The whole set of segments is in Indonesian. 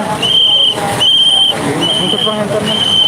nah. Untuk bang handphone.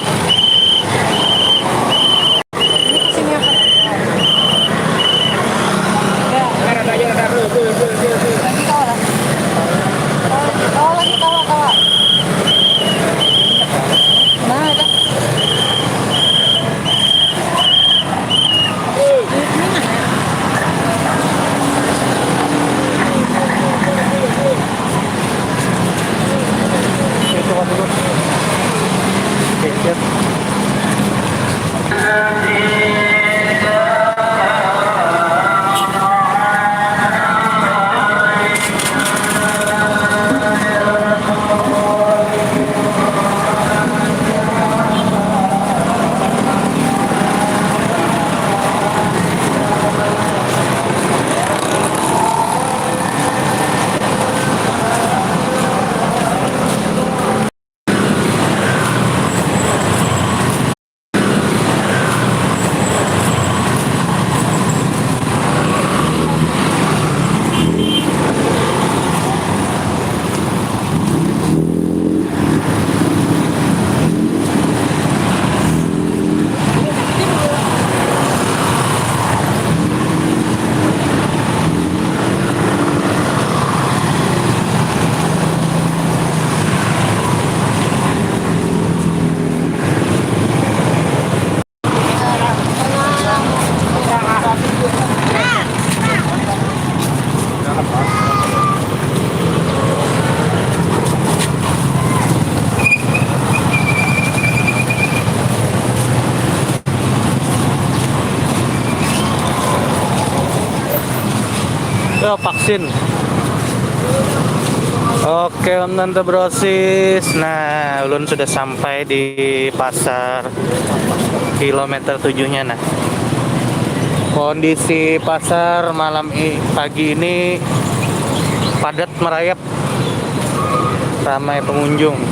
Yo, vaksin. Oke Om Tante Brosis. Nah, ulun sudah sampai di pasar kilometer 7-nya. Nah, kondisi pasar pagi ini padat merayap, ramai pengunjung.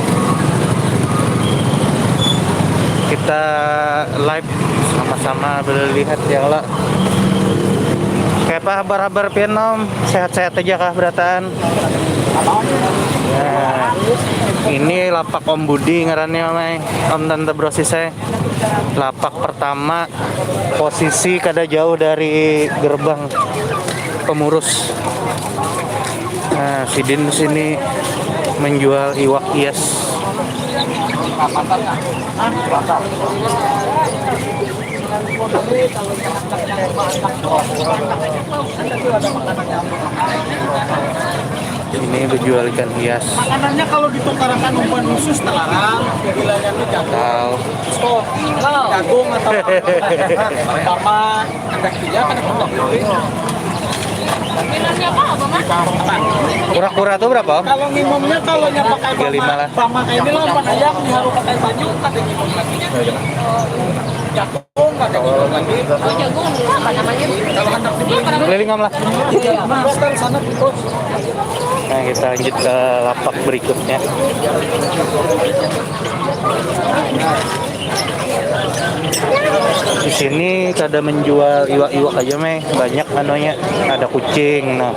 Kita live sama-sama melihat ya Allah. Kayak apa kabar pian Om? Sehat-sehat aja kah berataan? Nah, ini lapak Om Budi ngarannya Om Tante Brosis saya. Lapak pertama, posisi kada jauh dari gerbang pemurus. Nah, Sidin sini menjual iwak hias. Ini berjual ikan hias. Makanannya kalau ditukarakan umpan khusus telarang, bilangnya itu jagung, jagung atau sama ada tiga kan Minumnya apa Mas? Kura-kura tuh berapa Om? kalau ngimumnya kalau nya pakai 35 lah. sama kayak ini lah umpan ayam harus pakai baju ada ngimum lagi jagung ada ngimum lagi Oh, jagung apa namanya? kalau hendak dibeli Keliling Om lah. terus kan sana terus Nah, kita lanjut ke lapak berikutnya. Di sini kada menjual iwak-iwak aja banyak anunya. Ada kucing, nah,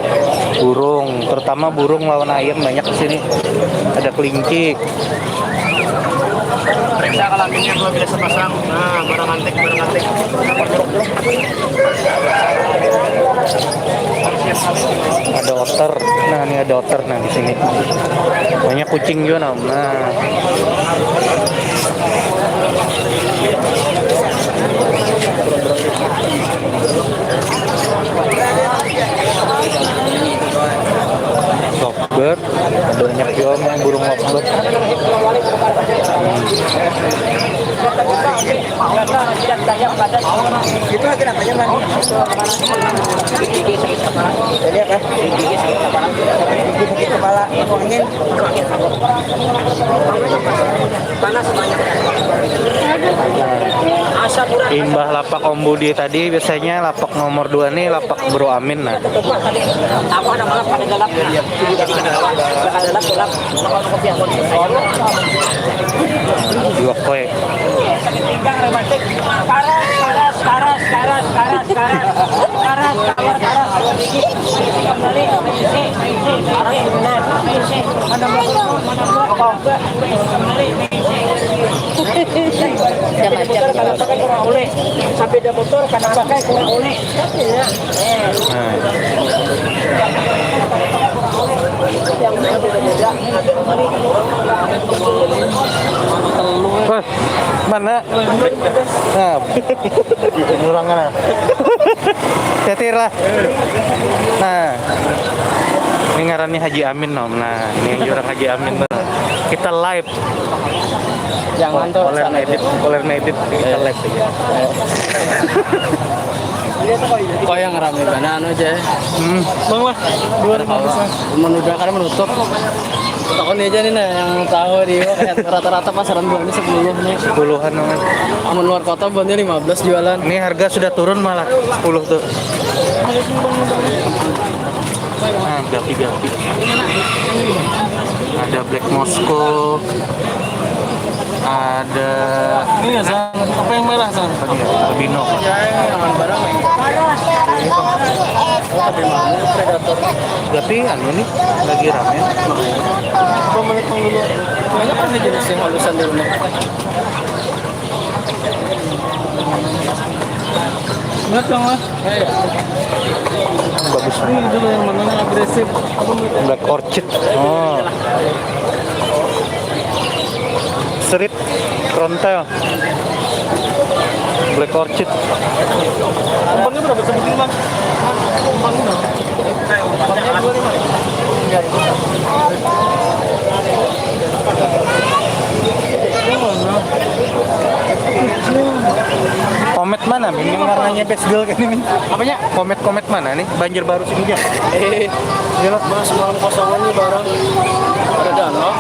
burung, terutama burung lawan ayam banyak di sini. Ada kelinci. periksa kelaminnya kalau biasa pasang nah barang antik Ada otter. Nah, ini ada otter nah di sini. Banyak kucing juga Om. Nah. Lovebird, ada banyak juga yang burung lovebird. itu lagi namanya man jadi apa gigi kepala angin panas banyak asap urat Imbah lapak Om Budi tadi biasanya lapak nomor 2 nih lapak Bro Amin. Nah, aku ada malam pada gelap ada gelap iwak koi. Sampai dia motor karena pakai kurang oleh. Wah, mana? Nah, orang mana? Tetir lah. Nah, ini ngarannya Haji Amin nom. Nah, ini orang Haji Amin tuh. Kita live. Jangan tuh. Oleh edit kita live aja. Kok yang rame banget aja. Bang lah. 250 udah karena menutup. Takon aja nih nah yang tahu di rata-rata pasaran bulan ini 10 nih. 10-an namanya. Amun luar kota bulannya 15 jualan. Ini harga sudah turun malah 10 tuh. Nah, gapi-gapi. Ada Black Moscow. Ada Ini ya San, apa yang merah San? albino. Aman barang. Predator. Gapi anu nih lagi rame. Pemilik dulu. Banyak kan jenis yang halusan di rumah. Enggak dong lah. Bagus. Ini dulu yang mana yang agresif. Apa Black Orchid. Oh. Street Frontal. Black Orchid. Umpannya berapa sebutin bang? Umpannya berapa? Umpannya 25. Komet mana? Ini warnanya best girl kan ini. Apanya? Komet mana nih? Banjir baru sini aja. Jelas mas malam kosongan nih barang. Ada dana.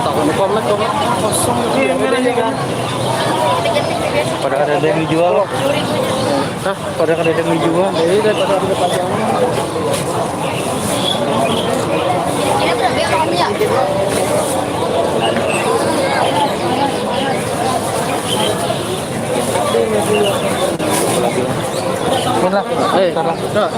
Takut komet kosong. Ini kan. Pada ada yang dijual loh. Hah? Pada ada yang dijual. Jadi daripada ada pajangan. Mana? Salah.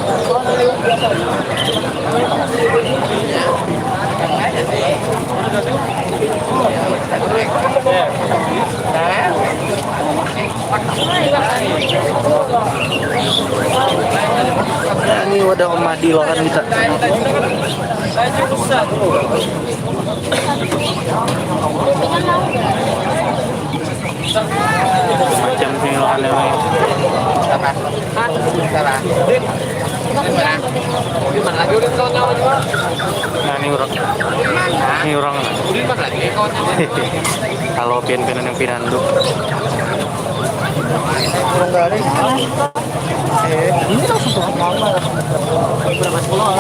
Nah, ini wadah Om Madi lokan kita. Macam sini lokan lewat. Nah, ini orang. Kalau pian-pianan yang pinandu. Ini langsung berapa? Berapa sekolah?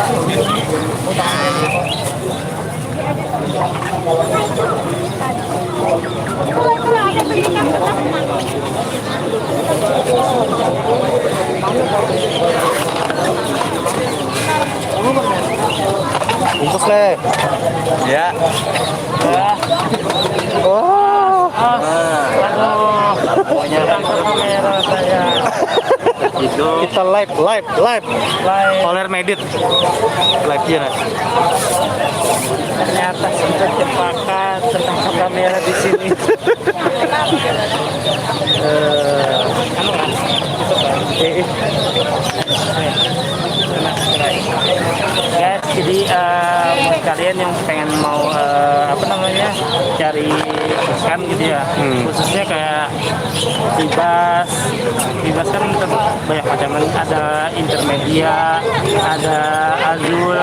Bungkus le. Ya. Oh. Pokoknya kamera saya. Kita live. Oler medit. Live ya. Ternyata sudah sepakat tentang kamera di sini. Guys, jadi buat kalian yang pengen mau cari ikan gitu ya, khususnya kayak bibas kan banyak macam, ada intermedia, ada azul,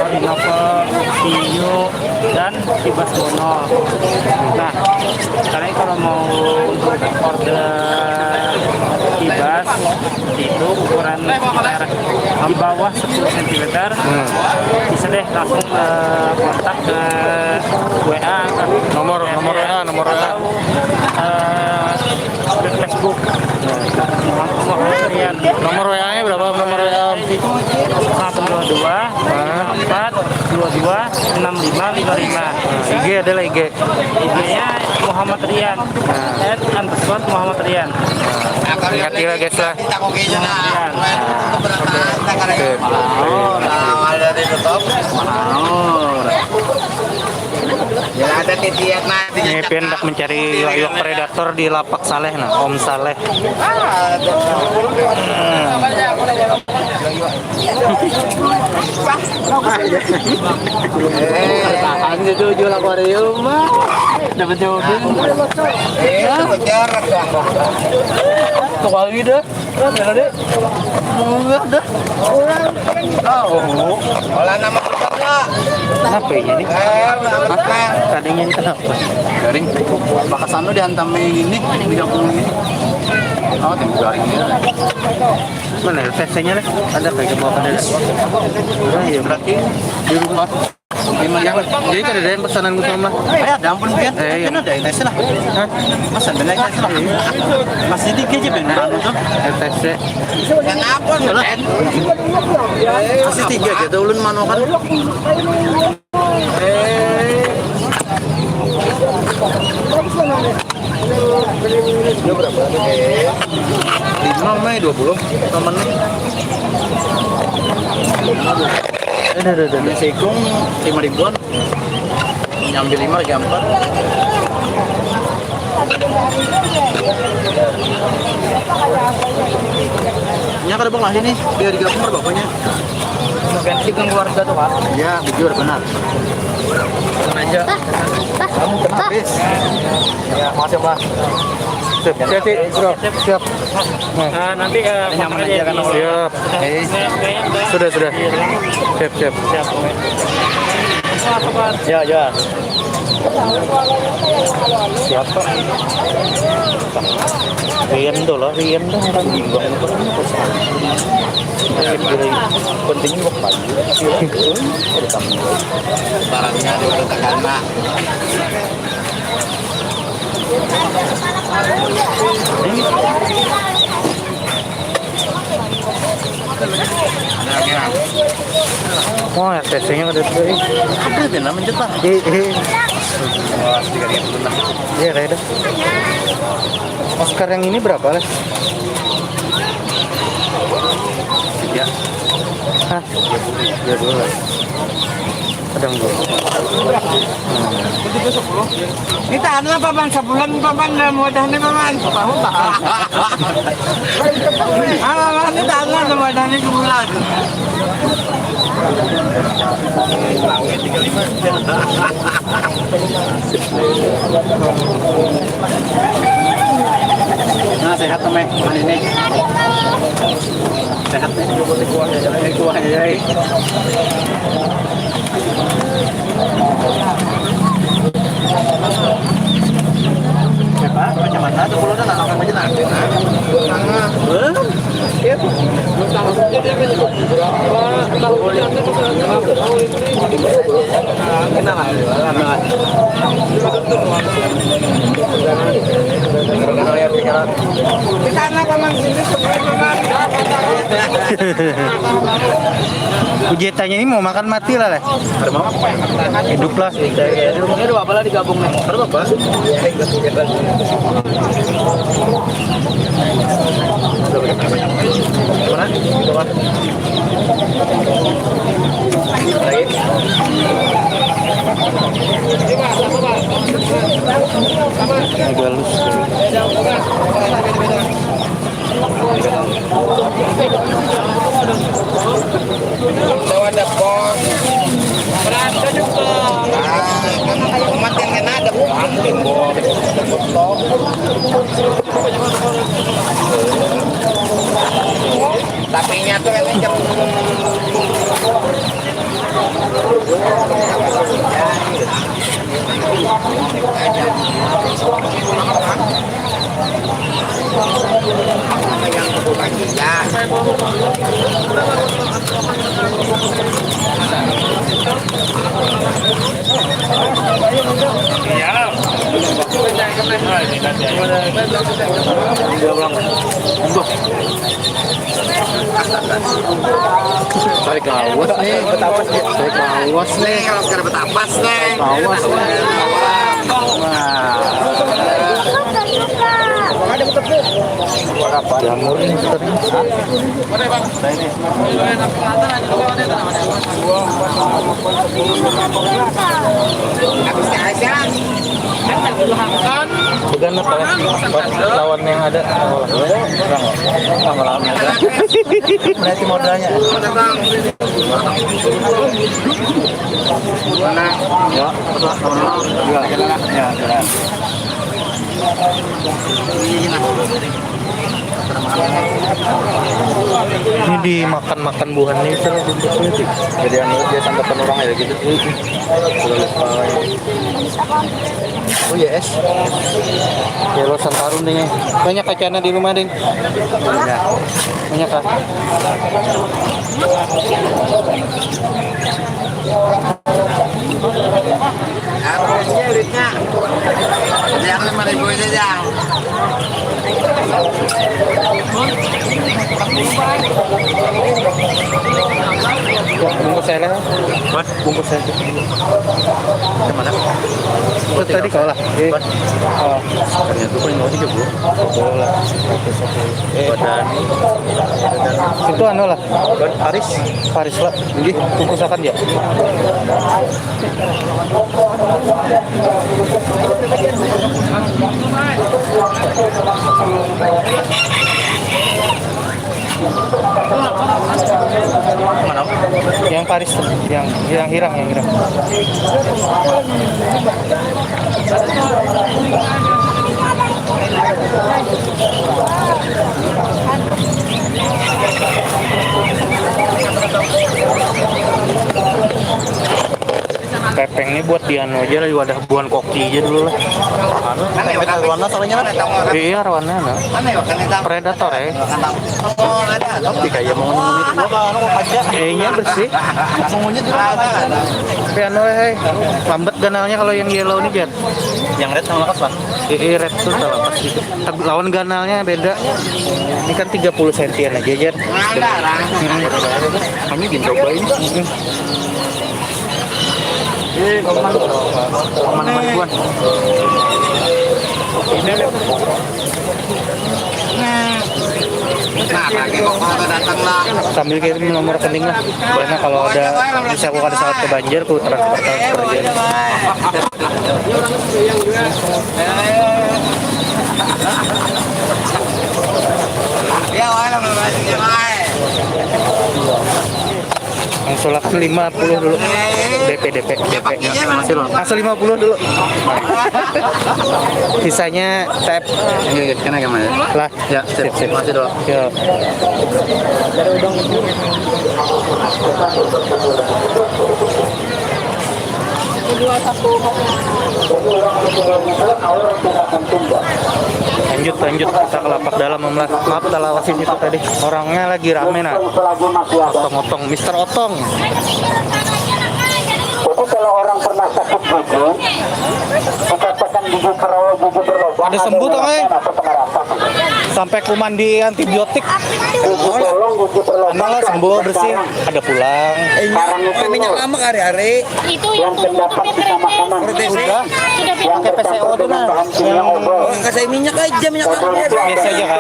orinoco, hiu, dan bibas mono. Nah, kalian kalau mau order bibas itu ukuran di bawah 10 cm, bisa deh langsung kontak ke WA Nomor WA. di Facebook. Nomor WA-nya berapa? Nomor WA 122 4 22 6555. IG adalah IG. IG-nya Muhammad Rian. @Muhammad Rian. Ingat ya guys lah. Rian. Oke. Oh, nah, ada di tutup. Ini hendak mencari iwak predator di lapak Saleh, nah Om Saleh. Tahan gitu jual akuarium mah. Dapat jawabin. Tuh kali dah. Mana deh? Enggak dah. Oh. Olah nama enggak. Kenapa ya ini? Tadinya ini kenapa? Garing. Bakasan lu dihantam ini, digabung ini. Oh, tembok garing ini. Mana TC-nya deh? Ada kayak bawa ada. Oh iya berarti Di rumah. Gimana ya? jadi kan ada yang pesanan gue sama. Ya, ada ampun Bian. Iya. Kan ada ITC lah. Hah? Masa benar ITC lah. Masih dikit aja benar tuh. TC. Kenapa Ben? Masih 3 aja tuh ulun mano kan. Lima Mei 20 temen Ada. Sekung 5 ribuan nyambil 5 lagi 4 ini ada bang lah ini biar digabung bapaknya ganti ke keluarga tuh pak iya jujur benar aja kamu kena habis ya makasih pak Siap, bro. Siap. nanti nyaman aja kan Siap. Sudah. Siap. ya Siapa? Rian tuh kan juga pentingnya mau pagi. barangnya di Tegana Wah, TC-nya ada tuh. ada deh namanya cetak Iya, kayak dah. Oscar yang ini berapa lah? ya Hah? Ya dulu lah. Kadang dulu. ini tahan lah paman sebulan paman dalam wadahnya paman tahu tak ini tahan lah dalam wadahnya sebulan nah sehat temen ini sehat nih kuah ya Pak, macam mana tuh kalau udah nangkap aja nanti Ujetannya ini mau makan mati lah leh. Hidup lah. di rumahnya ada apa lah digabung nih? Ada apa? Mana? Coba. Agak halus. Ada pos. Berada juga. Umat yang kena ada pohon tembok. Tapi nyatu kan jam Tarik awas nih, tarik awas nih, kalau sekarang betapas nih, awas nih. Jamur ini ternyata. Habis aja. Began apa ya? Lawan yang ada. Lama-lama aja. Berarti modalnya. Mana? Ya, ya. Ini dimakan-makan buahnya itu lah bentuknya sih. Jadi anu dia santapan orang ya gitu. Oh yes. Kalau Santarun deh. Banyak kacana di rumah, Ding. Banyak kah? Yang 5.000 aja, Jang. Bungkus saya lah. Bungkus saya. Mana? Itu tadi kau lah. Oh, Ternyata paling mau 30. boleh lah. Badan. Itu anu lah. Haris. Paris lah. Ini bungkus akan dia. Mana? Yang Paris tuh, yang hirang. Pepeng ini buat di anu aja lah, di wadah buan koki aja dulu lah. Anu, warna salahnya mana? Iya, arwana nah. Predator ya. Oh, ada. Tapi kayak mau ngomongin gua anu aja. Kayaknya bersih. Ngomongnya juga ada. Tapi anu lambat ganalnya kalau yang yellow ini Jan. Yang red sama lepas, Pak. Red tuh salah pas gitu. Tapi lawan ganalnya beda. Ini kan 30 sentian aja Jan. Kami ingin cobain. Aman ribuan. Ini nah, lagi kok datang lah. Sambil kirim nomor rekening lah. Karena kalau ada bisa aku ada saat ke Banjar, aku transfer aja. Ya, wala mabasik ya, Langsung laku 50 dulu. DP. Langsung 50 dulu. Sisanya tap. Ini kena gimana? Lah, Ya, sip. Masih dulu. Yo. Lanjut kita ke lapak dalam Om lah. Maaf kita lawasin itu tadi. Orangnya lagi rame nah. Otong Mister Otong. Jadi kalau orang pernah sakit gigi, dikatakan gigi berlubang. Ada sembuh toh, sampai kuman di antibiotik. Emang lah sembuh bersih. Ada pulang. Minyak lama hari-hari. Itu yang yang terdapat di makanan sudah yang PCO tuh nah. Kasih minyak aja, minyak lama. Biasa aja kan.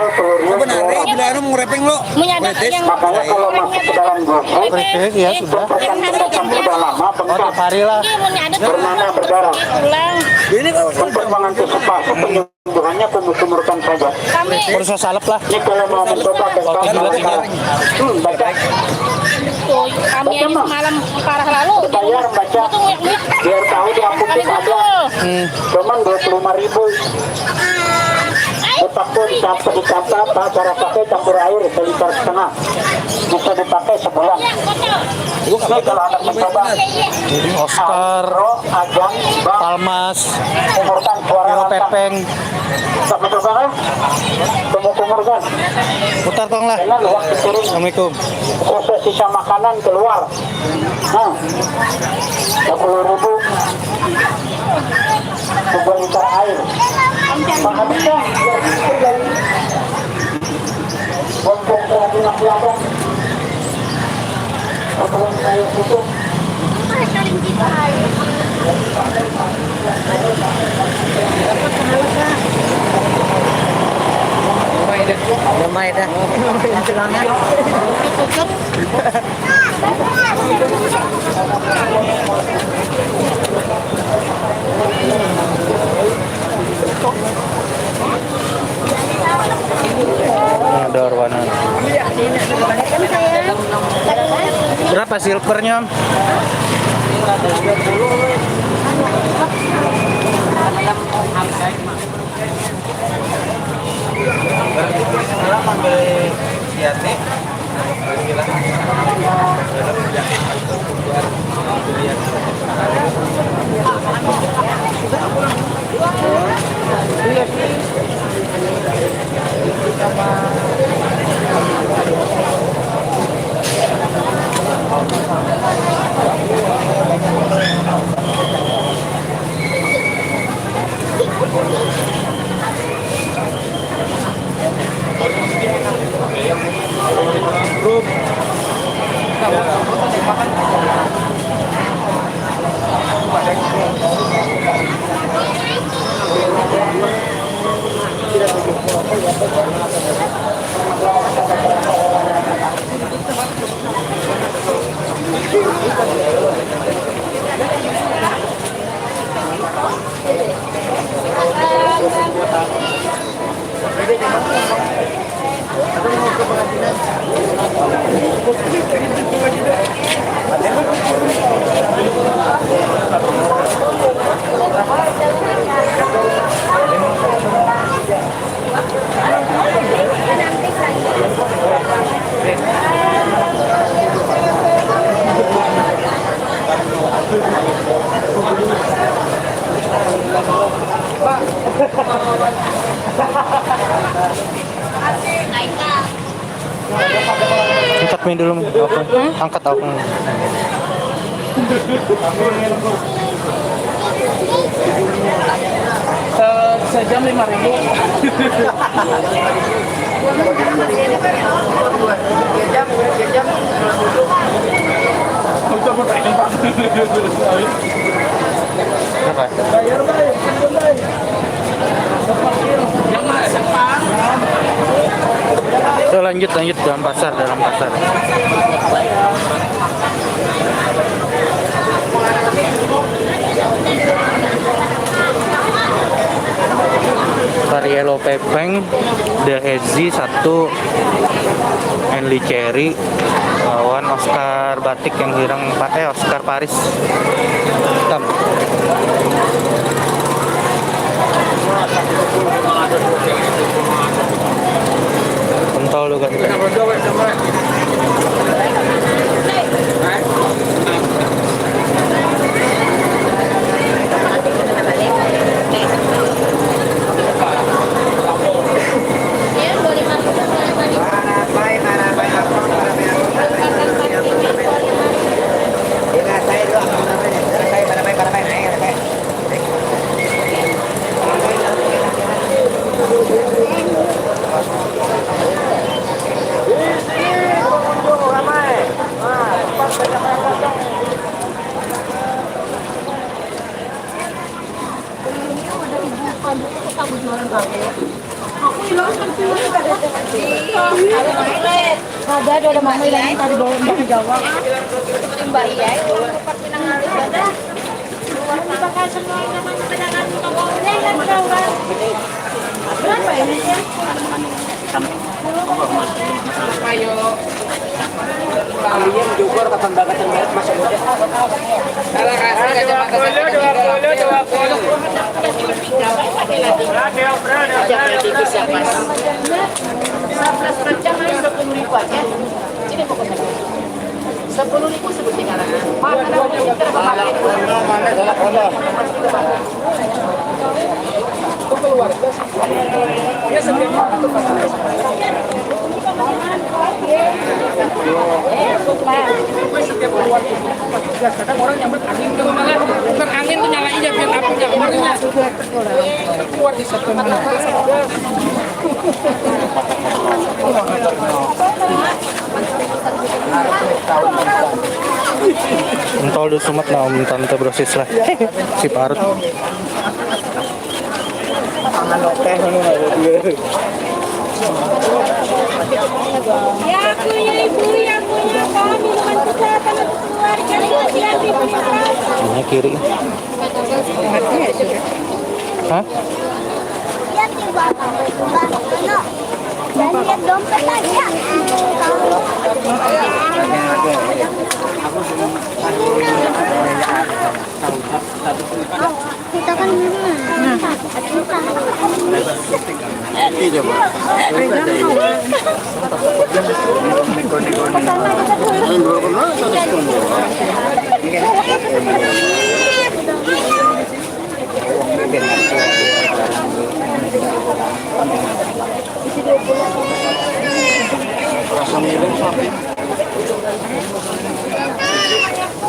Benar, bila anu mau repeng lo. menyadap yang makanya kalau masuk ke dalam gigi Ya sudah. perkan sudah lama Oh, bengkak tiap hari lah. menyadap bernama berdarah. pulang. Ini kalau Untuk mengantisipasi penyembuhannya kumur-kumurkan saja. Kami Berusaha salep lah. Ini kalau mau mencoba Kalau bengkak, tinggal. baca tuh kami yang semalam parah lalu. bayar baca Itu nguyak-nguyak. biar tahu di Kami apotek ada kumpul. cuman 25.000 dipakai dicatat cara pakai campur air seliter setengah bisa dipakai sebulan. Jadi kalau anak mencoba Oscar, Pro, Ajang, Bang, Palmas, kumurkan suara Hero lantang. Pepeng. Tak mencoba kan? Kumurkan. Putar tong lah. Dengan waktu turun Assalamualaikum. proses sisa makanan keluar. Nah, 10.000 sebuah liter air. Maka bisa dari bongkong lagi ada. Setelah saya tutup, Damai dah. Celana. berapa silvernya, Om? Angkat main dulu, oke. Angkat aku. Sejam 5.000. Sejam. Berapa? So, lanjut dalam pasar. Varielo Pepeng, The Hezi 1, Enli Cherry lawan Oscar Batik yang girang Oscar Paris hitam. Pentol lu kan. Ada mama yang tadi bawa dari Jawa. Mbak iya, tempat pinangan ada. Luar dipakai semua namanya pedagang toko yang Jawa. Berapa ini ya? Ayo. Kalian juga kata-kata masuk aja. Salah kasih kacamata 10.000 aja. Sini pokoknya. 10.000 sebutnya kan. Mana ya setiap kadang orang nyambut angin ke malah bukan angin tuh nyalain aja biar apinya keluarnya keluar di satu mana. Pentol du sumet na tante brosis lah. Si parut. Ya aku ya ibu yang punya kami minuman kesehatan untuk keluarga hati-hati. Ini kiri. Hah? lihat dompet aja. Kita kan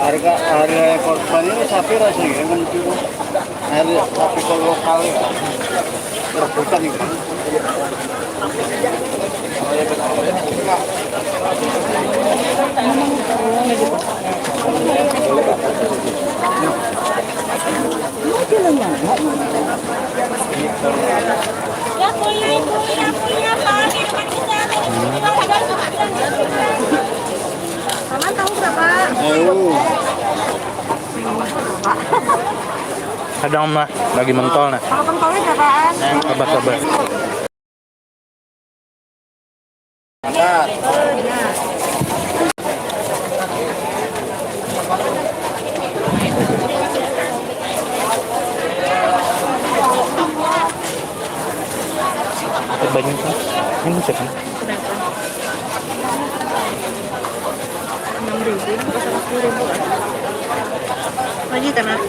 harga korban ini sapi rasanya kan itu harga sapi lokal rebutan itu. Paman tahu berapa? Ada mah lagi mentol nah. Kalau pentolnya berapaan? Sabar. Banyak kan? Ini bisa kan? 6.000 lagi tanah.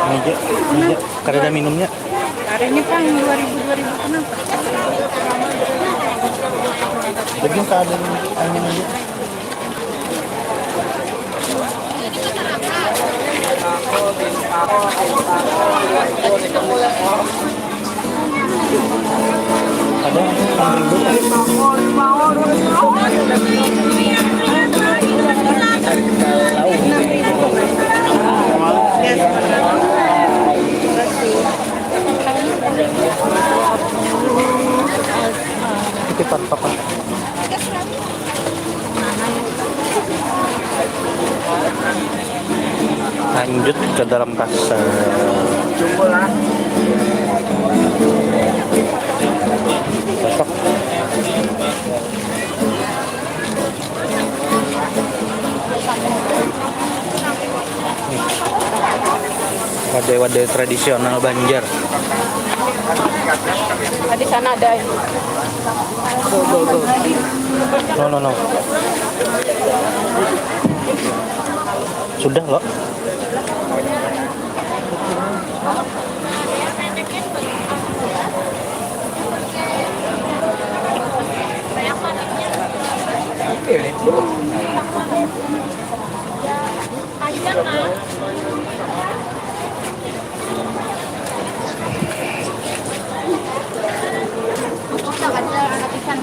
Ini aja. Karena ada minumnya. Harinya kan 2.000 kenapa? Lagi keadaan angin aja. Ada 6.000. Kita pakai. Lanjut ke dalam pasar. Cocok. Wadai-wadai tradisional Banjar. Di sana ada. No. Sudah loh.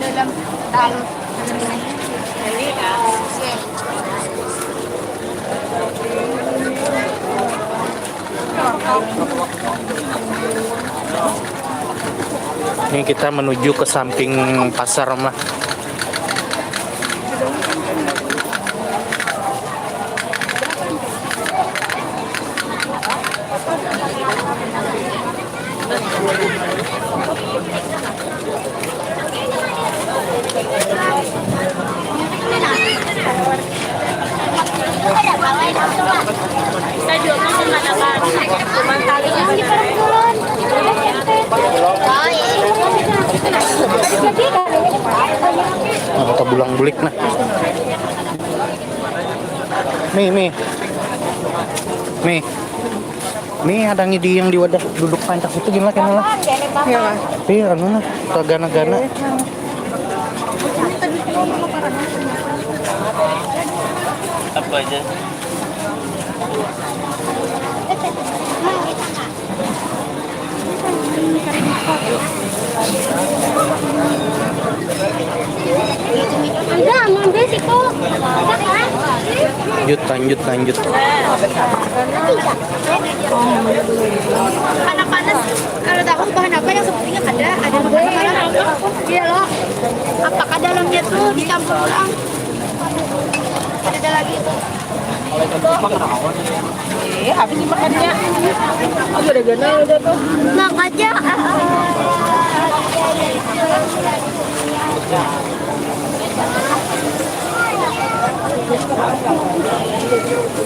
Dalam dalam Ini kita menuju ke samping pasar mah. Kita jual masih mana kan? Cuma talinya di turun. Nah, kita bulang-bulik nah. Nih ada ngidi yang di wadah duduk pancak itu gimana kan lah? Iya, anu nah, kagana-gana. Apa aja? Enggak, mau beli situ. Lanjut. Panas-panas. Kalau tahu bahan apa yang sepertinya ada sekarang. Iya loh. Apakah dalamnya tuh dicampur ulang? Ada lagi tuh. Habis dimakannya. Ada gana udah tuh. Mak aja.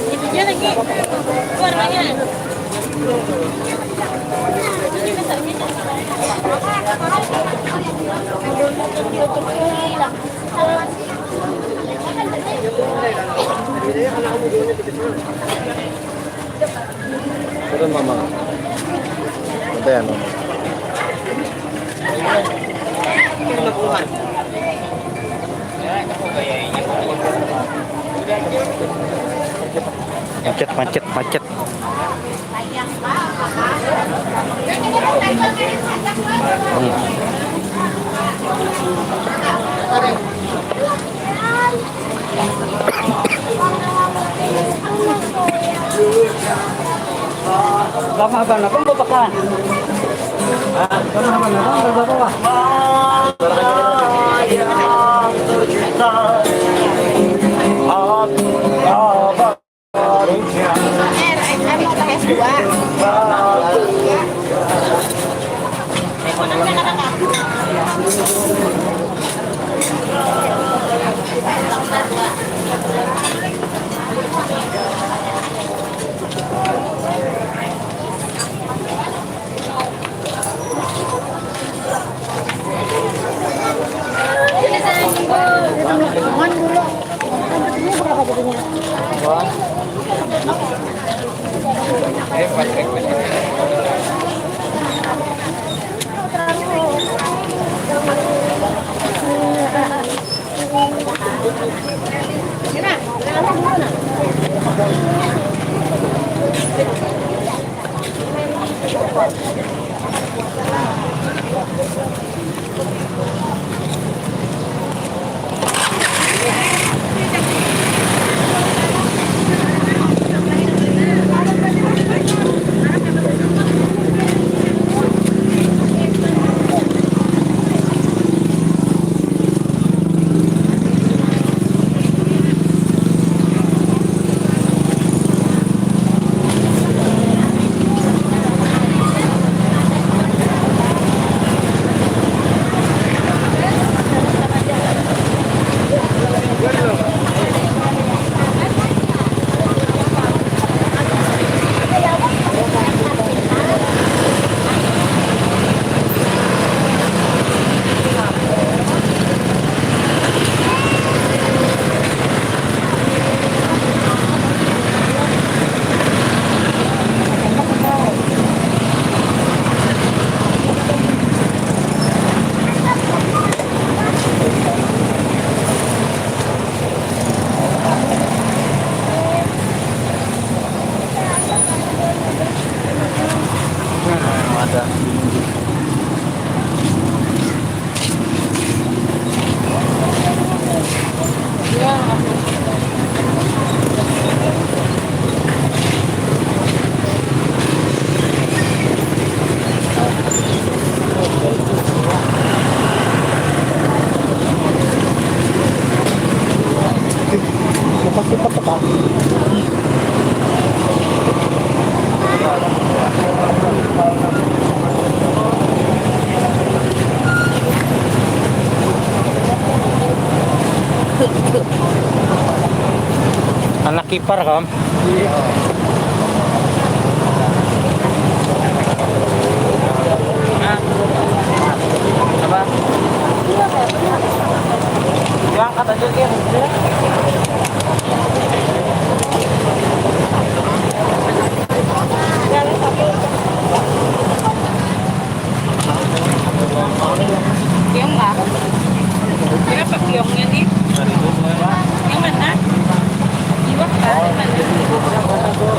Itunya lagi warnanya. Turun mama. Ayan. Macet, macet, macet. Lama ba na? Kung babakan? Lama ba na? Kung babakan? Mau pakai S2. Anak kipar kam? Apa? Yang kata jokin. Kiong nggak? Berapa kiongnya nih? Yang mana? Iwak kan?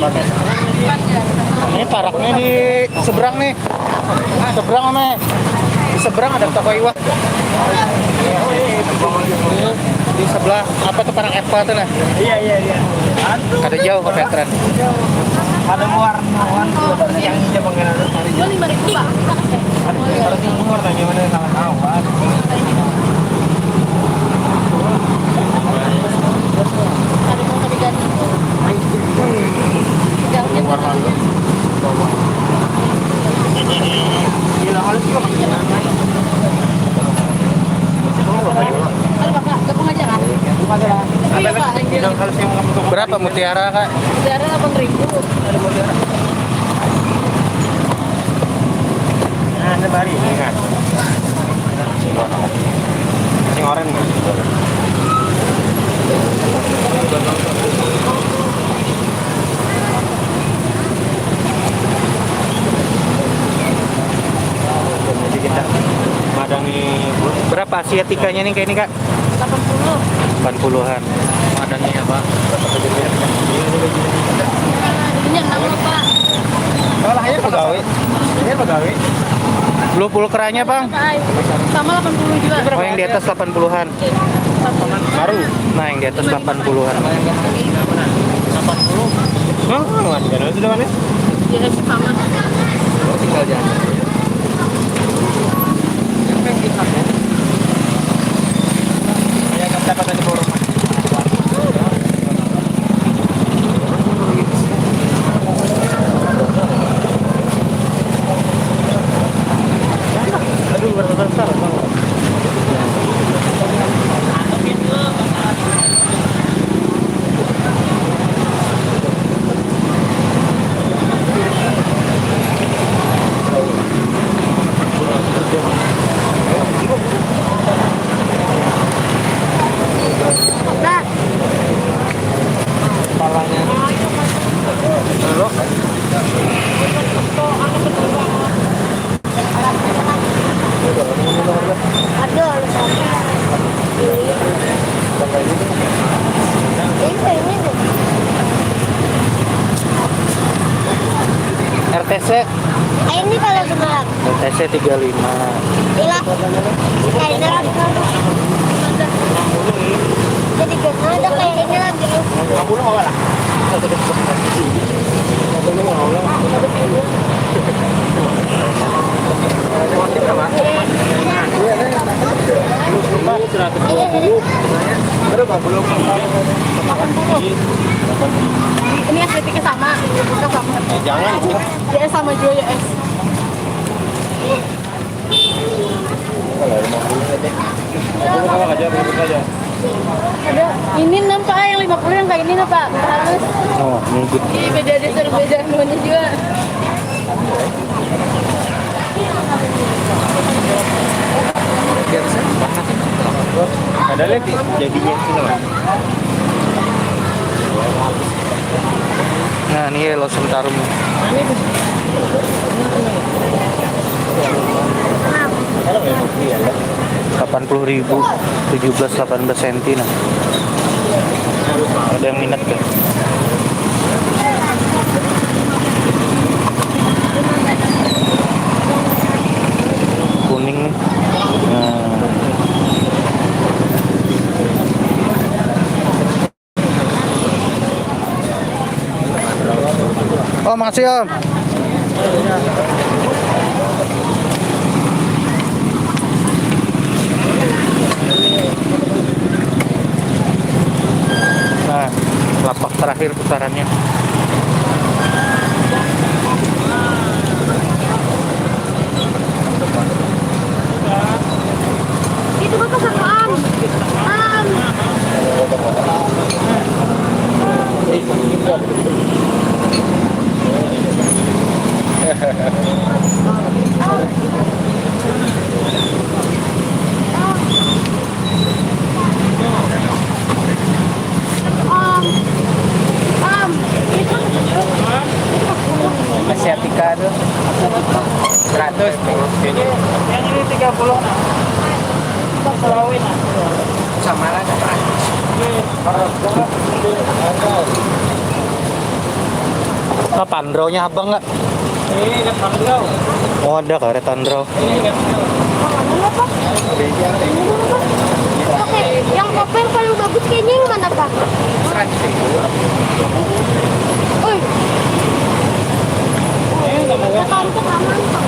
Ini paraknya di seberang nih. Seberang nih. Di seberang ada toko iwak. Di sebelah apa tuh parak Eva tuh nah. Iya. Ada jauh ke veteran. Ada warna-warna yang hijau mengenai hari. Jual 5.000 Pak. Harus yang warnanya mana sangat awal. Ada mau diganti. Jauhnya Warna gila halus juga. Halo Bapak, gabung aja kan? Iya Pak, Yang halus yang kamu Berapa mutiara kak? Mutiara 8.000. ada mutiara. Nah, ini bari ini kan. Ini oranye. Jadi kita madangi Berapa asiatikanya nih kayak ini kak? 80. 80-an. madangi apa? Ini 6 Pak. Kalau akhir pegawai. Ini pegawai. Lu pulkeranya bang? Sama 80 juga. Oh yang di atas 80-an. Baru. Nah yang di atas 80-an. 80. Oh, nggak ada sudah mana? Ya sama. Tinggal jalan. Ya, nggak dapat ada borong. Aduh, besar. Nah, Kepalanya. Halo. ada ini tuh. RTC? Ini kalau sebelah. RTC 35. Ilah. Kayak ini lagi. Jadi ada kayak ini lagi. Kamu lu lah. Ini estetiknya sama. Bukan sama. Jangan. Ya sama juga ya es. Ada ini nampak yang 50 yang kayak ini nampak halus. Oh mungkin. Ini beda desain beda nuansa juga. Ada lagi jadinya sini lah. Nah ini Yellow Sentarum. 80.000, 17-18 cm nah. Ada yang minat kan? Kuning nih. Nah. Oh makasih om. Nah, lapak terakhir putarannya. Itu bapak sama Am. Asiatica tuh 100. Yang ini 30. Sama lah. Ah, Pandro-nya abang nggak? Ini ada Pandro. Oh, ada karet Pandro. Mana Pak? Oke, yang kopi yang paling bagus kayaknya yang mana Pak? Oi. Tekan ke taman Pak.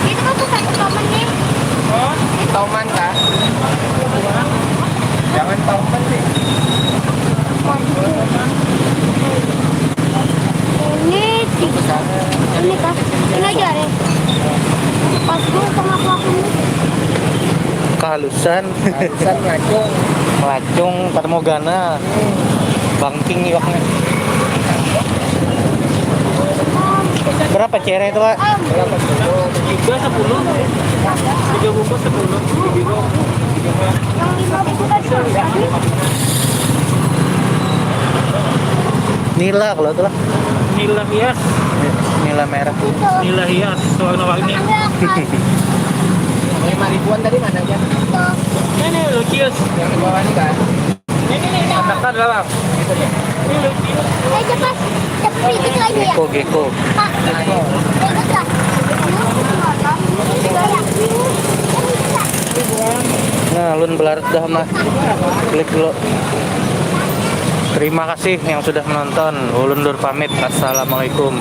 Itu kan bukan ke taman nih. Tauman kah? Jangan Tauman sih. Ini tiga. Ini kah? Ini aja deh. Pas gue sama pelakunya. Kehalusan. Halusan ngacung. Melacung, Parmogana. Bangking iwaknya. Berapa cere itu, Kak? 3 10. 3 bungkus 10. Biro. Yang 5.000 tadi. Nila kalau itu lah. Nila hias. Nila merah. Nila hias. Warna-warni. 5.000-an tadi mana aja? Ini lukius. Yang di bawah ini kan? Ini. Katakan dalam. Cepat. Cepat itu lagi ya. Geko. Pak. Ikut lah. Nah, lun belar dah mah. Klik dulu. Terima kasih yang sudah menonton. Ulun dur pamit. Assalamualaikum.